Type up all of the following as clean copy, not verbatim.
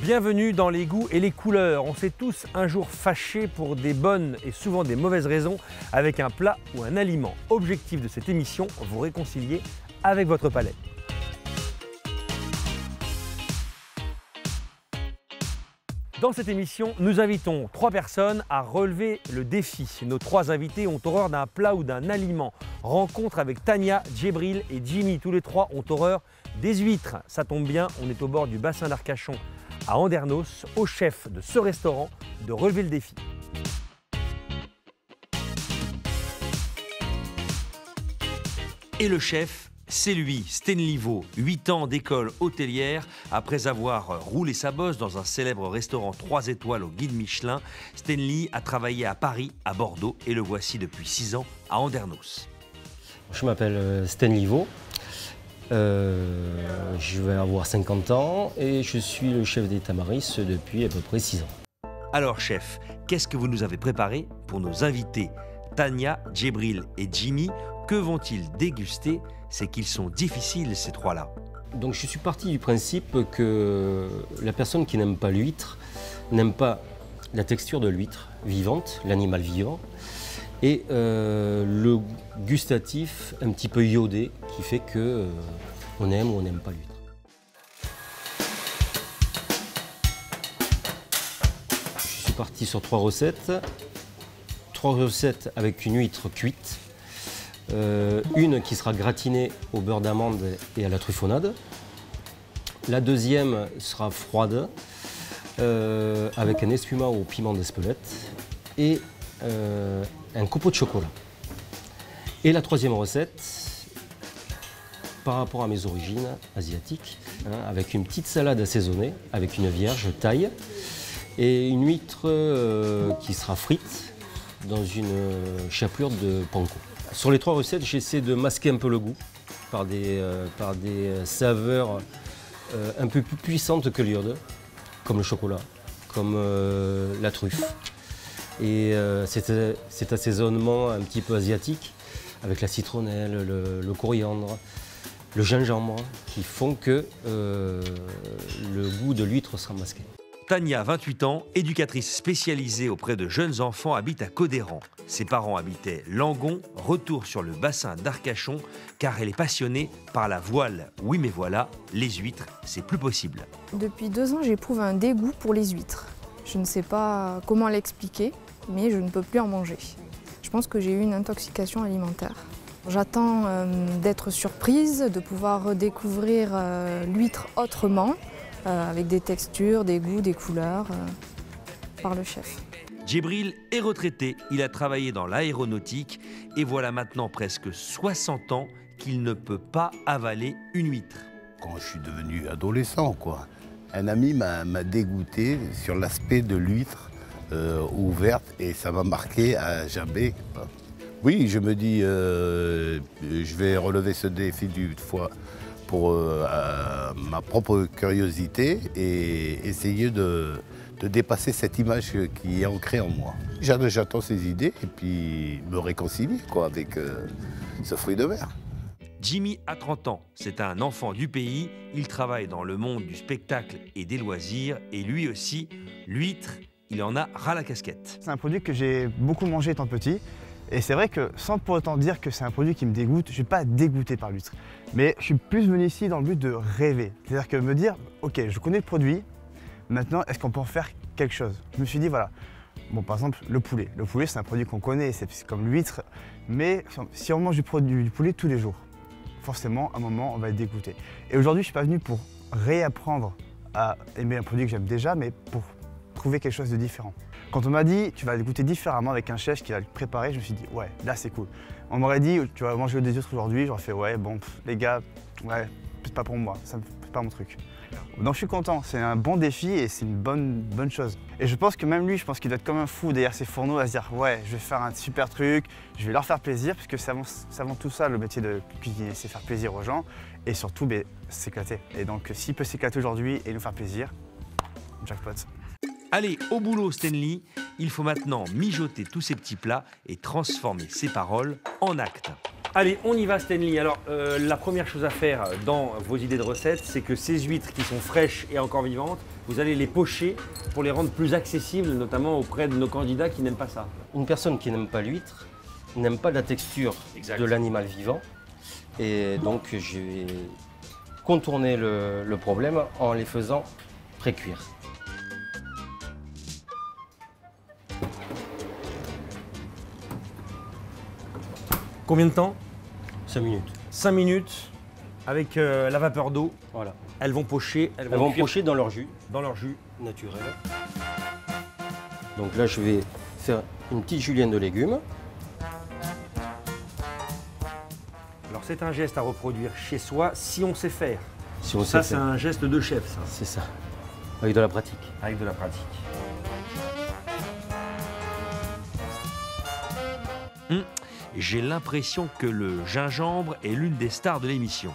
Bienvenue dans les goûts et les couleurs. On s'est tous un jour fâchés pour des bonnes et souvent des mauvaises raisons avec un plat ou un aliment. Objectif de cette émission, vous réconcilier avec votre palais. Dans cette émission, nous invitons 3 personnes à relever le défi. Nos 3 invités ont horreur d'un plat ou d'un aliment. Rencontre avec Tania, Djibril et Jimmy. Tous les 3 ont horreur des huîtres. Ça tombe bien, on est au bord du bassin d'Arcachon à Andernos, au chef de ce restaurant de relever le défi. Et le chef, c'est lui, Stanley Vaux, 8 ans d'école hôtelière. Après avoir roulé sa bosse dans un célèbre restaurant 3 étoiles au guide Michelin, Stanley a travaillé à Paris, à Bordeaux et le voici depuis 6 ans à Andernos. Je m'appelle Stanley Vaux, je vais avoir 50 ans et je suis le chef des Tamaris depuis à peu près 6 ans. Alors chef, qu'est-ce que vous nous avez préparé pour nos invités Tania, Djibril et Jimmy? Que vont-ils déguster? C'est qu'ils sont difficiles ces 3-là. Donc je suis parti du principe que la personne qui n'aime pas l'huître n'aime pas la texture de l'huître vivante, l'animal vivant, et le gustatif un petit peu iodé qui fait que on aime ou on n'aime pas l'huître. Je suis parti sur 3 recettes. 3 recettes avec une huître cuite. Une qui sera gratinée au beurre d'amande et à la truffonnade. La deuxième sera froide avec un espumat au piment d'Espelette et un copeau de chocolat. Et la troisième recette, par rapport à mes origines asiatiques, avec une petite salade assaisonnée, avec une vierge taille et une huître qui sera frite dans une chapelure de panko. Sur les 3 recettes, j'essaie de masquer un peu le goût par des saveurs un peu plus puissantes que l'iode, comme le chocolat, comme la truffe. Et cet assaisonnement un petit peu asiatique, avec la citronnelle, le coriandre, le gingembre, qui font que le goût de l'huître sera masqué. Tania, 28 ans, éducatrice spécialisée auprès de jeunes enfants, habite à Codéran. Ses parents habitaient Langon, retour sur le bassin d'Arcachon, car elle est passionnée par la voile. Oui mais voilà, les huîtres, c'est plus possible. Depuis 2 ans, j'éprouve un dégoût pour les huîtres. Je ne sais pas comment l'expliquer, mais je ne peux plus en manger. Je pense que j'ai eu une intoxication alimentaire. J'attends d'être surprise, de pouvoir redécouvrir l'huître autrement, avec des textures, des goûts, des couleurs, par le chef. Djibril est retraité, il a travaillé dans l'aéronautique et voilà maintenant presque 60 ans qu'il ne peut pas avaler une huître. Quand je suis devenu adolescent, quoi, un ami m'a dégoûté sur l'aspect de l'huître ouverte et ça m'a marqué à jamais. Oui, je me dis, je vais relever ce défi d'une fois pour ma propre curiosité et essayer de dépasser cette image qui est ancrée en moi. J'attends ces idées et puis me réconcilier quoi, avec ce fruit de mer. Jimmy a 30 ans, c'est un enfant du pays, il travaille dans le monde du spectacle et des loisirs et lui aussi, l'huître, il en a ras la casquette. C'est un produit que j'ai beaucoup mangé étant petit. Et c'est vrai que sans pour autant dire que c'est un produit qui me dégoûte, je ne suis pas dégoûté par l'huître. Mais je suis plus venu ici dans le but de rêver. C'est-à-dire que me dire, ok, je connais le produit, maintenant est-ce qu'on peut en faire quelque chose? Je me suis dit, voilà, bon par exemple le poulet. Le poulet c'est un produit qu'on connaît, c'est comme l'huître, mais si on mange du poulet tous les jours, forcément à un moment on va être dégoûté. Et aujourd'hui je ne suis pas venu pour réapprendre à aimer un produit que j'aime déjà, mais pour trouver quelque chose de différent. Quand on m'a dit tu vas le goûter différemment avec un chef qui va le préparer, je me suis dit ouais, là c'est cool. On m'aurait dit tu vas manger des huîtres aujourd'hui, j'aurais fait ouais bon les gars, ouais c'est pas pour moi, c'est pas mon truc. Donc je suis content, c'est un bon défi et c'est une bonne chose. Et je pense que même lui, je pense qu'il doit être comme un fou derrière ses fourneaux à se dire ouais je vais faire un super truc, je vais leur faire plaisir, parce que c'est avant tout ça le métier de cuisiner, c'est faire plaisir aux gens et surtout s'éclater. Et donc s'il peut s'éclater aujourd'hui et nous faire plaisir, jackpot. Allez, au boulot Stanley, il faut maintenant mijoter tous ces petits plats et transformer ses paroles en actes. Allez, on y va Stanley. Alors, la première chose à faire dans vos idées de recettes, c'est que ces huîtres qui sont fraîches et encore vivantes, vous allez les pocher pour les rendre plus accessibles, notamment auprès de nos candidats qui n'aiment pas ça. Une personne qui n'aime pas l'huître n'aime pas la texture de l'animal vivant. Et donc, je vais contourner le problème en les faisant pré-cuire. Combien de temps? 5 minutes. 5 minutes avec la vapeur d'eau. Voilà. Elles vont pocher. Elles vont cuire pocher dans leur jus dans leur jus. naturel. Donc là, je vais faire une petite julienne de légumes. Alors, c'est un geste à reproduire chez soi si on sait faire. Si on Ça, sait c'est faire. un geste de chef, ça, C'est ça. Avec de la pratique. avec de la pratique. J'ai l'impression que le gingembre est l'une des stars de l'émission.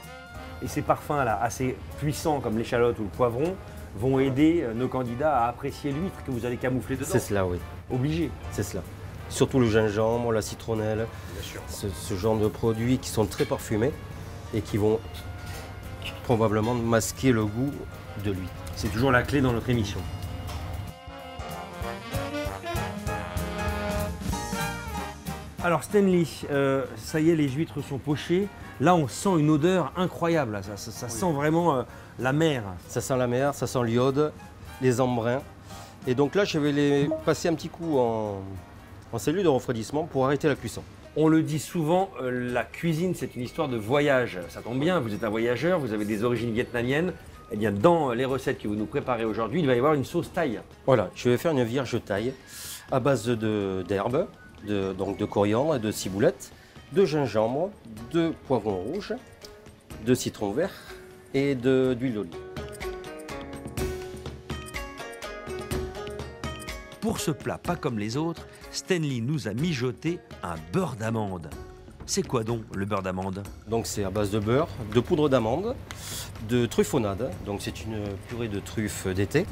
Et ces parfums-là, assez puissants comme l'échalote ou le poivron, vont aider nos candidats à apprécier l'huître que vous allez camoufler dedans. C'est cela, oui. Obligé. C'est cela. Surtout le gingembre, la citronnelle, Bien sûr. ce genre de produits qui sont très parfumés et qui vont probablement masquer le goût de l'huître. C'est toujours la clé dans notre émission. Alors Stanley, ça y est, les huîtres sont pochées. Là, on sent une odeur incroyable. Là. Ça sent vraiment la mer. Ça sent la mer, ça sent l'iode, les embruns. Et donc là, je vais les passer un petit coup en cellule de refroidissement pour arrêter la cuisson. On le dit souvent, la cuisine, c'est une histoire de voyage. Ça tombe bien, vous êtes un voyageur, vous avez des origines vietnamiennes. Eh bien, dans les recettes que vous nous préparez aujourd'hui, il va y avoir une sauce thaï. Voilà, je vais faire une vierge thaï à base d'herbes, donc de coriandre et de ciboulette, de gingembre, de poivron rouge, de citron vert et d'huile d'olive. Pour ce plat pas comme les autres, Stanley nous a mijoté un beurre d'amande. C'est quoi donc le beurre d'amande? Donc c'est à base de beurre, de poudre d'amande, de truffonnade, donc c'est une purée de truffes d'été.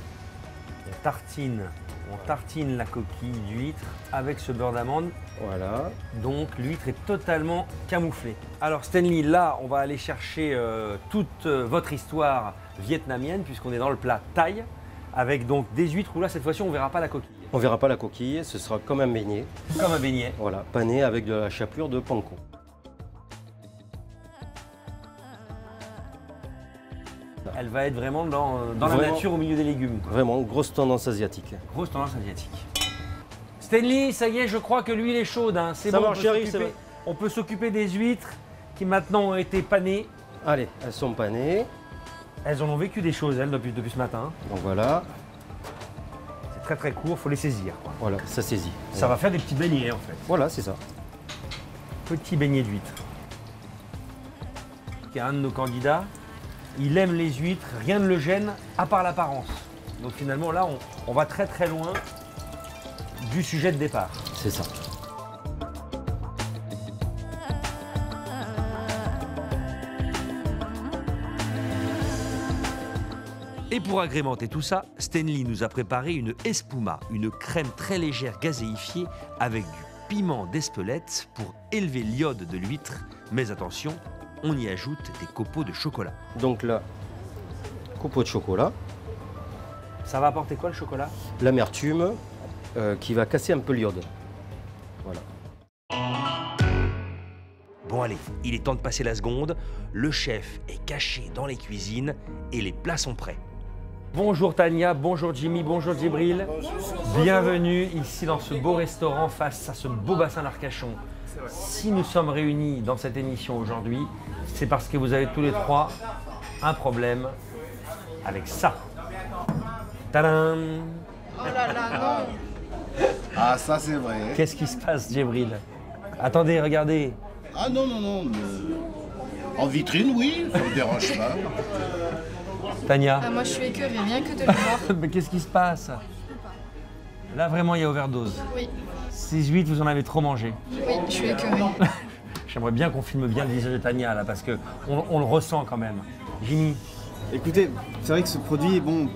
On tartine la coquille d'huître avec ce beurre d'amande. Voilà. Donc l'huître est totalement camouflée. Alors Stanley, là, on va aller chercher toute votre histoire vietnamienne puisqu'on est dans le plat thaï avec donc des huîtres où là, cette fois-ci, on ne verra pas la coquille. On verra pas la coquille, ce sera comme un beignet. Comme un beignet. Voilà, pané avec de la chapelure de panko. Elle va être vraiment dans la nature au milieu des légumes. Quoi. Vraiment, grosse tendance asiatique. Grosse tendance asiatique. Stanley, ça y est, je crois que l'huile est chaude. Hein. C'est Ça bon, marche, j'arrive, c'est bon. On peut s'occuper des huîtres qui maintenant ont été panées. Allez, elles sont panées. Elles en ont vécu des choses, elles, depuis ce matin. Donc voilà, C'est très très court, il faut les saisir. Quoi. voilà, ça saisit. Ça va faire des petits beignets en fait. Voilà, c'est ça. Petits beignets d'huîtres. Il y a un de nos candidats, il aime les huîtres, rien ne le gêne à part l'apparence. Donc finalement là, on va très très loin du sujet de départ. C'est ça. Et pour agrémenter tout ça, Stanley nous a préparé une espuma, une crème très légère gazéifiée avec du piment d'Espelette pour élever l'iode de l'huître. Mais attention, on y ajoute des copeaux de chocolat. Donc là, copeaux de chocolat, Ça va apporter quoi le chocolat? l'amertume qui va casser un peu l'iode. Voilà. Bon allez, il est temps de passer la seconde. Le chef est caché dans les cuisines et les plats sont prêts. Bonjour Tania, bonjour Jimmy, bonjour Djibril. Bienvenue ici dans ce beau restaurant face à ce beau bassin d'Arcachon. Si nous sommes réunis dans cette émission aujourd'hui, c'est parce que vous avez tous les trois un problème avec ça. Tadam! Oh là là, non. Ah, ça c'est vrai. Qu'est-ce qui se passe Djibril? Attendez, regardez. Ah non, non, non. En vitrine, oui, ça ne me dérange pas. Tania, Ah, moi, je suis écœurée, rien que de le voir. mais qu'est-ce qui se passe? Là vraiment il y a overdose. Oui, Ces huîtres, vous en avez trop mangé. oui, je suis écœurée. J'aimerais bien qu'on filme bien le visage de Tania là, parce qu'on le ressent quand même. Jimmy, Écoutez, c'est vrai que ce produit, bon,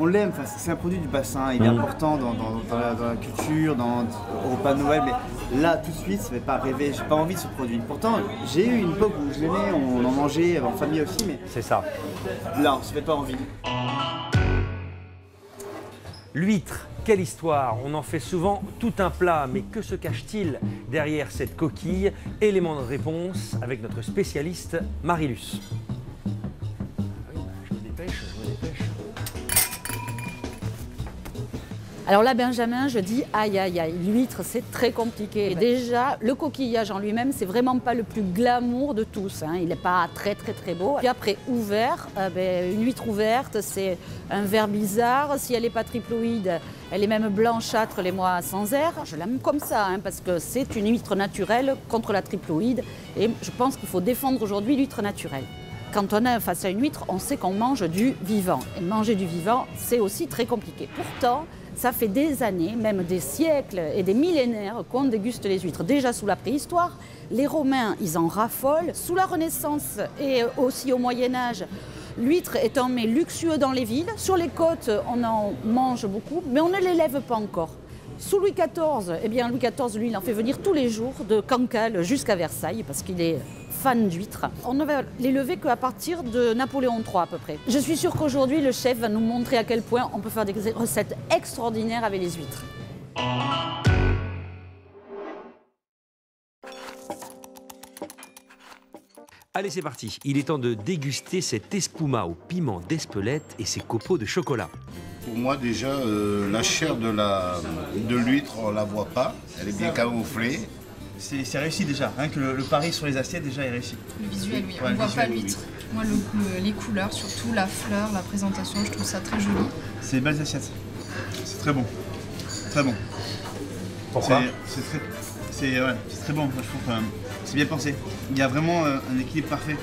on l'aime, enfin, c'est un produit du bassin, il est important dans la culture, au repas de Noël, mais là tout de suite, ça ne fait pas rêver, j'ai pas envie de ce produit. Pourtant, j'ai eu une époque où je l'aimais, on en mangeait en famille aussi, mais C'est ça. là, ça ne fait pas envie. L'huître, quelle histoire! On en fait souvent tout un plat, mais que se cache-t-il derrière cette coquille? Élément de réponse avec notre spécialiste Marilus. Je me dépêche. Alors là, Benjamin, je dis aïe aïe aïe, l'huître c'est très compliqué. Et déjà, le coquillage en lui-même, c'est vraiment pas le plus glamour de tous, hein. Il n'est pas très beau. Puis après, ouvert, une huître ouverte, c'est un verre bizarre. Si elle n'est pas triploïde, elle est même blanchâtre les mois sans air. Je l'aime comme ça, hein, parce que c'est une huître naturelle contre la triploïde. Et je pense qu'il faut défendre aujourd'hui l'huître naturelle. Quand on est face à une huître, on sait qu'on mange du vivant. Et manger du vivant, c'est aussi très compliqué. Pourtant, ça fait des années, même des siècles et des millénaires qu'on déguste les huîtres. Déjà sous la préhistoire, les Romains, ils en raffolent. Sous la Renaissance et aussi au Moyen-Âge, l'huître est un mets luxueux dans les villes. Sur les côtes, on en mange beaucoup, mais on ne l'élève pas encore. Sous Louis XIV, eh bien Louis XIV, lui, il en fait venir tous les jours de Cancale jusqu'à Versailles parce qu'il est fan d'huîtres. On ne va les lever qu'à partir de Napoléon III à peu près. Je suis sûre qu'aujourd'hui, le chef va nous montrer à quel point on peut faire des recettes extraordinaires avec les huîtres. Allez, c'est parti. Il est temps de déguster cet espuma au piment d'Espelette et ses copeaux de chocolat. Pour moi, déjà, la chair de l'huître, on ne la voit pas. Elle est bien camouflée. C'est réussi déjà, rien que le pari sur les assiettes déjà est réussi. Le visuel, oui, Ouais, on ne voit pas visuel, l'huître. Moi, les couleurs, surtout la fleur, la présentation, je trouve ça très joli. C'est des belles assiettes. C'est très bon. Très bon. Pourquoi? C'est très bon, moi, je trouve que c'est bien pensé. Il y a vraiment un équilibre parfait.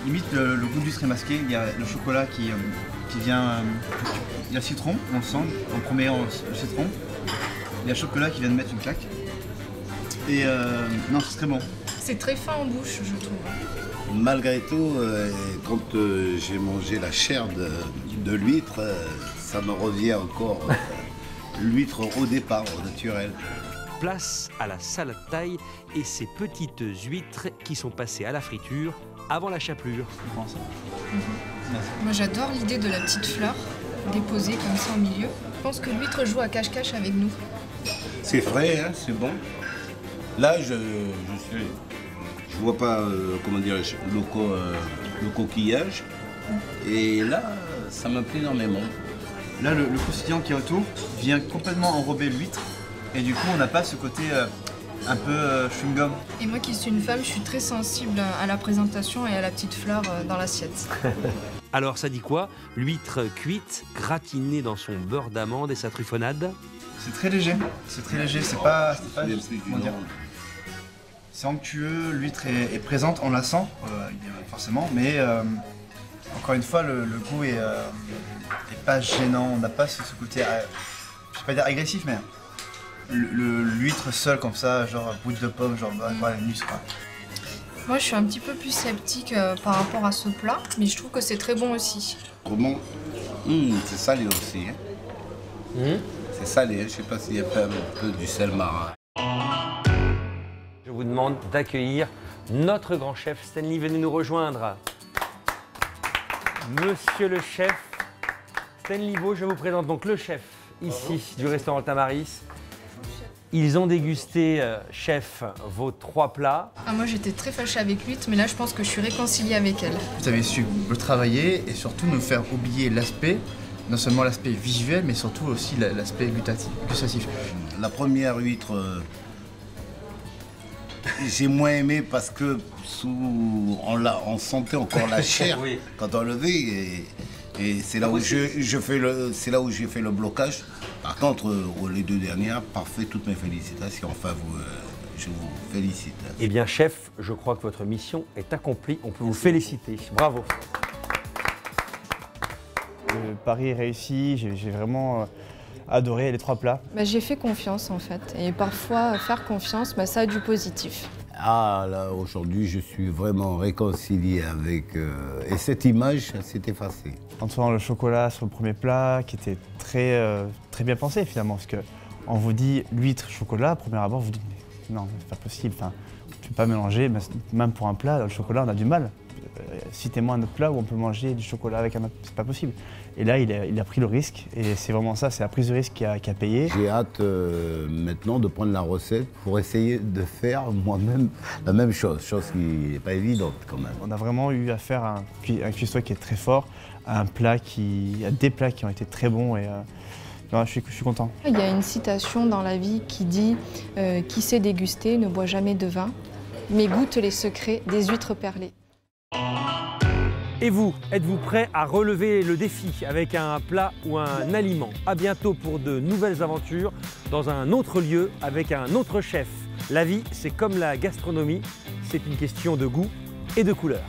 Limite le goût d'huître est masqué, il y a le chocolat qui vient. Il y a le citron, on le sent, en premier le citron. Il y a le chocolat qui vient de mettre une claque. Et non, c'est très bon. C'est très fin en bouche, je trouve. Malgré tout, quand j'ai mangé la chair de l'huître, ça me revient encore l'huître au départ, au naturel. Place à la salade thaï et ces petites huîtres qui sont passées à la friture avant la chapelure. Moi, j'adore l'idée de la petite fleur déposée comme ça au milieu. Je pense que l'huître joue à cache-cache avec nous. C'est frais, hein, c'est bon. Là, je vois pas, comment dirais-je, le coquillage. Et là, ça me plaît énormément. Là, le croustillant qui est autour vient complètement enrober l'huître. Et du coup, on n'a pas ce côté un peu chewing-gum. Et moi qui suis une femme, je suis très sensible à la présentation et à la petite fleur dans l'assiette. Alors ça dit quoi? L'huître cuite, gratinée dans son beurre d'amande et sa truffonnade? C'est très léger, c'est pas comment dire. C'est onctueux, l'huître est présente, on la sent forcément, mais encore une fois, le goût est pas gênant, on n'a pas ce côté, je vais pas dire agressif, mais l'huître seule comme ça, genre brute de pomme, genre voilà, une huître quoi. Moi je suis un petit peu plus sceptique par rapport à ce plat, mais je trouve que c'est très bon aussi. Comment? C'est salé aussi. Hein. C'est salé, je sais pas s'il y a pas un peu du sel marin. Je vous demande d'accueillir notre grand chef Stanley, venez nous rejoindre. Monsieur le chef Stanley Vaux, je vous présente donc le chef ici du restaurant Tamaris. Ils ont dégusté, chef, vos 3 plats. Ah, moi j'étais très fâchée avec l'huître, mais là je pense que je suis réconciliée avec elle. Vous avez su le travailler et surtout nous faire oublier l'aspect, non seulement l'aspect visuel, mais surtout aussi l'aspect gustatif. La première huître, j'ai moins aimé parce que on sentait encore la chair Oui. quand on levait. Et c'est là où j'ai fait le blocage. Par contre, les 2 dernières, parfait, toutes mes félicitations. Enfin, je vous félicite. Eh bien, chef, je crois que votre mission est accomplie. On peut vous féliciter. Bravo. Le pari est réussi, j'ai vraiment adoré les 3 plats. J'ai fait confiance en fait, et parfois faire confiance, ça a du positif. Ah là, aujourd'hui, je suis vraiment réconcilié avec... et cette image s'est effacée. En trouvant le chocolat sur le premier plat, qui était très bien pensé finalement, parce On vous dit l'huître chocolat, à premier abord, vous dites mais non, c'est pas possible. Enfin, tu ne peux pas mélanger, même pour un plat, le chocolat, on a du mal. Citez-moi un autre plat où on peut manger du chocolat avec un autre, c'est pas possible. Et là, il a pris le risque, et c'est vraiment ça, c'est la prise de risque qui a payé. J'ai hâte maintenant de prendre la recette pour essayer de faire moi-même la même chose qui n'est pas évidente quand même. On a vraiment eu affaire à un cuistot qui est très fort, à des plats qui ont été très bons, et non, je suis content. Il y a une citation dans la vie qui dit « Qui sait déguster ne boit jamais de vin, mais goûte les secrets des huîtres perlées ». Et vous, êtes-vous prêt à relever le défi avec un plat ou un aliment? À bientôt pour de nouvelles aventures dans un autre lieu avec un autre chef. La vie, c'est comme la gastronomie, c'est une question de goût et de couleur.